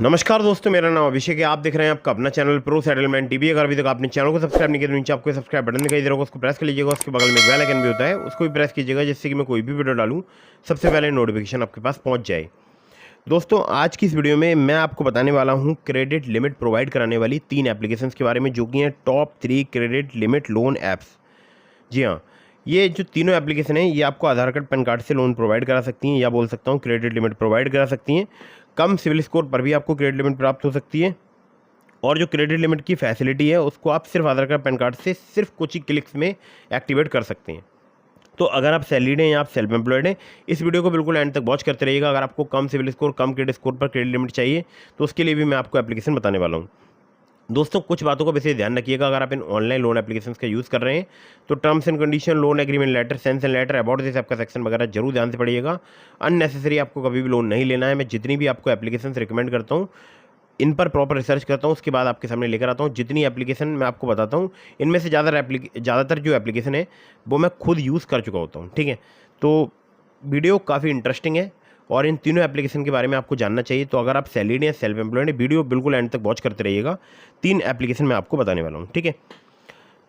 नमस्कार दोस्तों, मेरा नाम अभिषेक है। आप देख रहे हैं आपका अपना चैनल प्रो सेटलमेंट टीवी। अगर अभी तक आपने चैनल को सब्सक्राइब नहीं किया तो नीचे आपको सब्सक्राइब बटन दिखाई दे रहा होगा, उसको प्रेस कर लीजिएगा। उसके बगल में बेल आइकन भी होता है, उसको भी प्रेस कीजिएगा, जिससे कि मैं कोई भी वीडियो डालूं सबसे पहले नोटिफिकेशन आपके पास पहुंच जाए। दोस्तों, आज की इस वीडियो में मैं आपको बताने वाला हूं क्रेडिट लिमिट प्रोवाइड कराने वाली 3 एप्लीकेशंस के बारे में, जो कि हैं top 3 credit limit loan apps. जी हाँ, ये जो तीनों एप्लीकेशन हैं ये आपको आधार कार्ड पैन कार्ड से लोन प्रोवाइड करा सकती हैं, या बोल सकता हूँ क्रेडिट लिमिट प्रोवाइड करा सकती हैं। कम सिविल स्कोर पर भी आपको क्रेडिट लिमिट प्राप्त हो सकती है, और जो क्रेडिट लिमिट की फैसिलिटी है उसको आप सिर्फ आधार कार्ड पैन कार्ड से सिर्फ कुछ ही क्लिक्स में एक्टिवेट कर सकते हैं। तो अगर आप सैलरीड हैं या आप सेल्फ एम्प्लॉयड हैं, इस वीडियो को बिल्कुल एंड तक वॉच करते रहिएगा। अगर आपको कम सिविल स्कोर, कम क्रेडिट स्कोर पर क्रेडिट लिमिट चाहिए तो उसके लिए भी मैं आपको एप्लीकेशन बताने वाला हूँ। दोस्तों, कुछ बातों का विशेष ध्यान रखिएगा। अगर आप इन ऑनलाइन लोन एप्लीकेशंस का यूज़ कर रहे हैं तो terms and condition, loan agreement letter, sanction letter, about this आपका सेक्शन वगैरह जरूर ध्यान से पढ़िएगा। अननेसेसरी आपको कभी भी लोन नहीं लेना है। मैं जितनी भी आपको एप्लीकेशंस रिकमेंड करता हूँ इन पर प्रॉपर रिसर्च करता हूँ, उसके बाद आपके सामने लेकर आता हूँ। जितनी एप्लीकेशन मैं आपको बताता हूँ इनमें से ज़्यादातर जो एप्लीकेशन है वो मैं खुद यूज़ कर चुका होता हूँ। ठीक है, तो वीडियो काफ़ी इंटरेस्टिंग है और इन तीनों एप्लीकेशन के बारे में आपको जानना चाहिए। तो अगर आप सैलरीड या सेल्फ एम्प्लॉयड हैं, वीडियो बिल्कुल एंड तक वॉच करते रहिएगा। 3 एप्लीकेशन मैं आपको बताने वाला हूँ। ठीक है,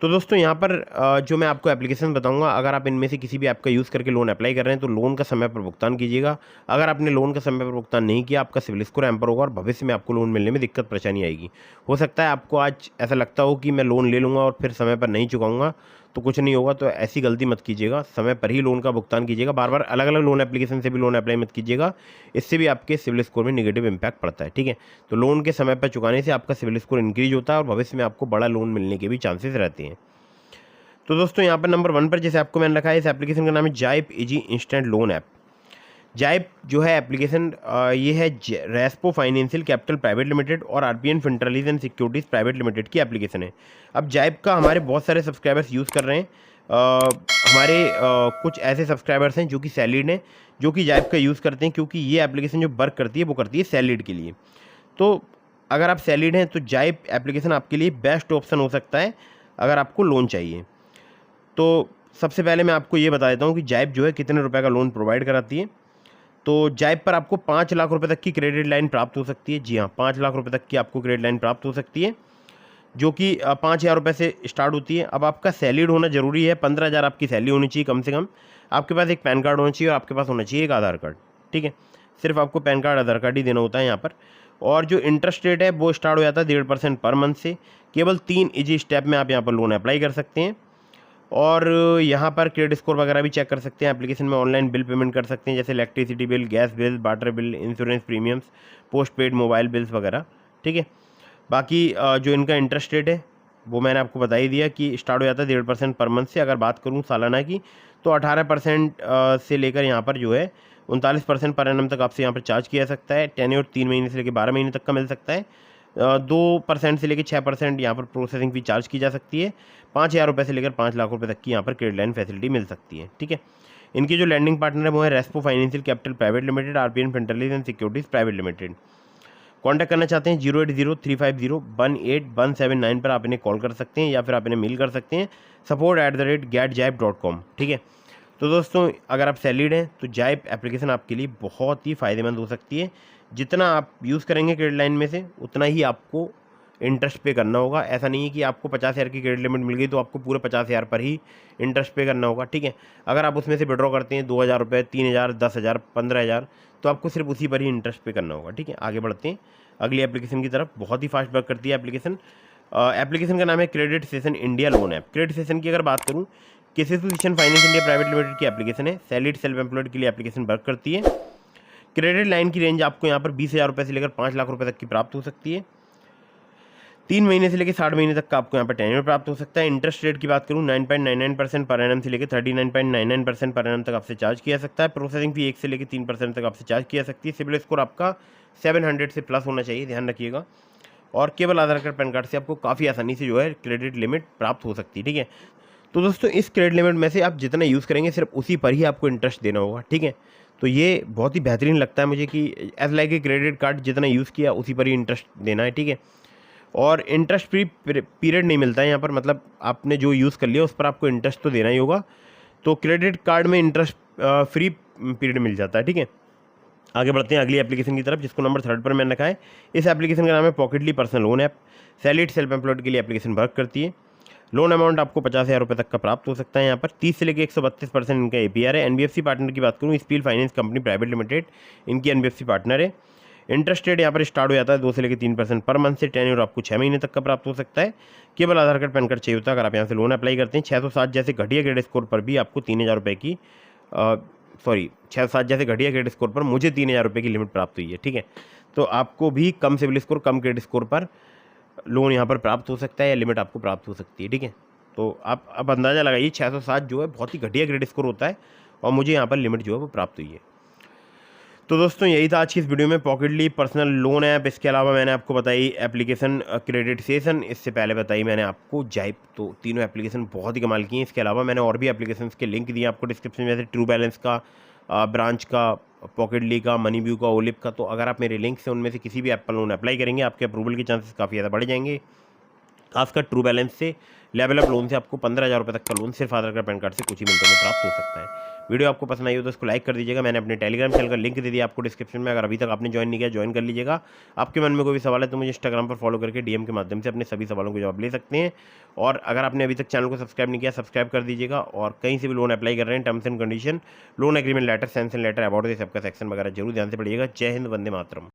तो दोस्तों यहाँ पर जो मैं आपको एप्लीकेशन बताऊंगा, अगर आप इनमें से किसी भी ऐप का यूज़ करके लोन अप्लाई कर रहे हैं तो लोन का समय पर भुगतान कीजिएगा। अगर आपने लोन का समय पर भुगतान नहीं किया, आपका सिविल स्कोर हैम्पर होगा और भविष्य में आपको लोन मिलने में दिक्कत परेशानी आएगी। हो सकता है आपको आज ऐसा लगता हो कि मैं लोन ले लूँगा और फिर समय पर नहीं चुकाऊंगा तो कुछ नहीं होगा। तो ऐसी गलती मत कीजिएगा, समय पर ही लोन का भुगतान कीजिएगा। बार बार अलग अलग लोन एप्लीकेशन से भी लोन अप्लाई मत कीजिएगा, इससे भी आपके सिविल स्कोर में निगेटिव इम्पैक्ट पड़ता है। ठीक है, तो लोन के समय पर चुकाने से आपका सिविल स्कोर इंक्रीज होता है और भविष्य में आपको बड़ा लोन मिलने के भी चांसेस रहते हैं। तो दोस्तों यहाँ पर नंबर 1 पर जैसे आपको मैंने रखा है, इस एप्लीकेशन का नाम है Zype easy instant loan app. Zype जो है एप्लीकेशन, ये है Respo financial capital private limited और RPN Fintralease and securities private limited की एप्लीकेशन है। अब जाइप का हमारे बहुत सारे सब्सक्राइबर्स यूज़ कर रहे हैं। हमारे कुछ ऐसे सब्सक्राइबर्स हैं जो कि सैलरीड हैं, जो कि जाइप का यूज़ करते हैं, क्योंकि ये एप्लीकेशन जो वर्क करती है वो करती है सैलरीड के लिए। तो अगर आप सैलरीड हैं तो जाइप एप्लीकेशन आपके लिए बेस्ट ऑप्शन हो सकता है अगर आपको लोन चाहिए। तो सबसे पहले मैं आपको ये बता देता हूँ कि जाइप जो है कितने रुपए का लोन प्रोवाइड कराती है। तो जाइप पर आपको 5 लाख रुपए तक की क्रेडिट लाइन प्राप्त हो सकती है। जी हाँ, 5 लाख रुपए तक की आपको क्रेडिट लाइन प्राप्त हो सकती है, जो कि 5,000 रुपये से स्टार्ट होती है। अब आपका सैलरीड होना जरूरी है, 15,000 आपकी सैलरी होनी चाहिए कम से कम। आपके पास एक पैन कार्ड होना चाहिए और आपके पास होना चाहिए एक आधार कार्ड। ठीक है, सिर्फ आपको पैन कार्ड, आधार कार्ड ही देना होता है यहाँ पर। और जो इंटरेस्ट रेट है वो स्टार्ट हो जाता है 1.5% पर मंथ से। केवल 3 इजी स्टेप में आप यहाँ पर लोन अप्लाई कर सकते हैं, और यहाँ पर क्रेडिट स्कोर वगैरह भी चेक कर सकते हैं। एप्लीकेशन में ऑनलाइन बिल पेमेंट कर सकते हैं, जैसे electricity bill, gas bill, water bill, insurance premiums, post paid mobile bills वगैरह। ठीक है, बाकी जो इनका इंटरेस्ट रेट है वो मैंने आपको बता ही दिया कि स्टार्ट हो जाता है 1.5% पर मंथ से। अगर बात करूँ सालाना की तो 18% से लेकर यहाँ पर जो है 39% पर एनम तक आपसे यहाँ पर चार्ज किया जा सकता है। टेन्योर 3 महीने से लेकर 12 महीने तक का मिल सकता है। 2% से लेकर 6% यहाँ पर प्रोसेसिंग फी चार्ज की जा सकती है। 5,000 रुपये से लेकर 5 लाख रुपये तक की यहाँ पर क्रेडिट लाइन फैसिलिटी मिल सकती है। ठीक है, इनकी जो लैंडिंग पार्टनर है वो है Respo financial capital private limited, RPN Fintralease and securities private limited. Contact करना चाहते हैं 080-350-18179 पर आप इन्हें कॉल कर सकते हैं, या फिर आप इन्हें मेल कर सकते हैं support@getjaip.com। ठीक है, तो दोस्तों अगर आप सैलरीड हैं तो जाइप एप्लीकेशन आपके लिए बहुत ही फ़ायदेमंद हो सकती है। जितना आप यूज़ करेंगे क्रेडिट लाइन में से उतना ही आपको इंटरेस्ट पे करना होगा। ऐसा नहीं है कि आपको 50,000 की क्रेडिट लिमिट मिल गई तो आपको पूरे 50,000 पर ही इंटरेस्ट पे करना होगा। ठीक है, अगर आप उसमें से विड्रॉ करते हैं 2,000 रुपये, 3,000, 10,000, 15,000, तो आपको सिर्फ उसी पर ही इंटरेस्ट पे करना होगा। ठीक है, आगे बढ़ते हैं अगली एप्लीकेशन की तरफ। बहुत ही फास्ट वर्क करती है एप्लीकेशन। एप्लीकेशन का नाम है credit session India loan app. Credit session की अगर बात करूँ, किसान फाइनेंस इंडिया प्राइवेट लिमिटेड की एप्लीकेशन है। सैलरीड सेल्फ एम्प्लॉयड के लिए एप्लीकेशन वर्क करती है। क्रेडिट लाइन की रेंज आपको यहाँ पर 20,000 रुपये से लेकर 5 लाख रुपये तक की प्राप्त हो सकती है। 3 महीने से लेकर 60 महीने तक का आपको यहाँ पर टेन्योर प्राप्त हो सकता है। इंटरेस्ट रेट की बात करूँ 9.99% पर एनम से लेकर 39.99% पर एनम तक आपसे चार्ज किया जा सकता है। प्रोसेसिंग फी 1 से लेकर 3% तक आपसे चार्ज किया जा सकती है। सिबिल स्कोर आपका 700 से प्लस होना चाहिए, ध्यान रखिएगा। और केवल आधार कार्ड पैन कार्ड से आपको काफ़ी आसानी से जो है क्रेडिट लिमिट प्राप्त हो सकती है। ठीक है, तो दोस्तों इस क्रेडिट लिमिट में से आप जितना यूज़ करेंगे सिर्फ उसी पर ही आपको इंटरेस्ट देना होगा। ठीक है, तो ये बहुत ही बेहतरीन लगता है मुझे कि as like a credit card, जितना यूज़ किया उसी पर ही इंटरेस्ट देना है। ठीक है, और इंटरेस्ट फ्री पीरियड नहीं मिलता है यहाँ पर, मतलब आपने जो यूज़ कर लिया उस पर आपको इंटरेस्ट तो देना ही होगा। तो क्रेडिट कार्ड में इंटरेस्ट फ्री पीरियड मिल जाता है। ठीक है, आगे बढ़ते हैं अगली एप्लीकेशन की तरफ, जिसको नंबर 3 पर मैंने रखा है। इस एप्लीकेशन का नाम है Pocketly personal loan app. Salaried self employed के लिए एप्लीकेशन वर्क करती है। लोन अमाउंट आपको 50,000 रुपये तक का प्राप्त हो सकता है। यहाँ पर 30 से लेकर 132% इनका APR है। NBFC पार्टनर की बात करूँ, spill finance company private limited इनकी NBFC पार्टनर है। इंटरेस्ट रेट यहाँ पर स्टार्ट हो जाता है 2 से लेकर 3% पर मंथ से। टेन्योर आपको 6 महीने तक का प्राप्त हो सकता है। केवल आधार कार्ड पैन कार्ड चाहिए होता है अगर आप यहाँ से लोन अप्लाई करते हैं। 607 जैसे घटिया क्रेडिट स्कोर पर भी आपको 3,000 रुपये की 607 जैसे घटिया क्रेडिट स्कोर पर मुझे 3,000 रुपये की लिमिट प्राप्त हुई है, ठीक है। तो आपको भी कम सिविल स्कोर, कम क्रेडिट स्कोर पर लोन यहाँ पर प्राप्त हो सकता है या लिमिट आपको प्राप्त हो सकती है, ठीक है। तो आप अब अंदाज़ा लगाइए 607 जो है बहुत ही घटिया क्रेडिट स्कोर होता है और मुझे यहाँ पर लिमिट जो है वो प्राप्त हुई है। तो दोस्तों यही था आज की इस वीडियो में पॉकेटली पर्सनल लोन ऐप। इसके अलावा मैंने आपको बताई एप्लीकेशन क्रेडिट सेशन, इससे पहले बताई मैंने आपको जाइप। तो तीनों एप्लीकेशन बहुत ही कमाल की हैं। इसके अलावा मैंने और भी एप्लीकेशंस के लिंक दिए आपको डिस्क्रिप्शन में, जैसे ट्रू बैलेंस का, ब्रांच का, पॉकेटली का, मनी व्यू का, ओलिप का। तो अगर आप मेरे लिंक से उनमें से किसी भी ऐप पर लोन अप्लाई करेंगे, आपके अप्रूवल के चांसेस काफ़ी ज़्यादा बढ़ जाएंगे। खासकर ट्रू बैलेंस से, लेवल अप लोन से आपको 15,000 रुपये तक का लोन सिर्फ आधार कार्ड पैन कार्ड से कुछ ही मिनटों में प्राप्त हो सकता है। वीडियो आपको पसंद आई हो तो इसको लाइक कर दीजिएगा। मैंने अपने टेलीग्राम चैनल का लिंक दे दिया आपको डिस्क्रिप्शन में, अगर अभी तक आपने ज्वाइन नहीं किया ज्वाइन कर लीजिएगा। आपके मन में कोई भी सवाल है तो मुझे इंस्टाग्राम पर फॉलो करके DM के माध्यम से अपने सभी सवालों के जवाब ले सकते हैं। और अगर आपने अभी तक चैनल को सब्सक्राइब नहीं किया सब्सक्राइब कर दीजिएगा। और कहीं से भी लोन अप्लाई कर रहे हैं, terms and condition, loan agreement letter, sanction letter, about this सबका सेक्शन वगैरह जरूर ध्यान से पढ़िएगा। जय हिंद, वंदे मातरम।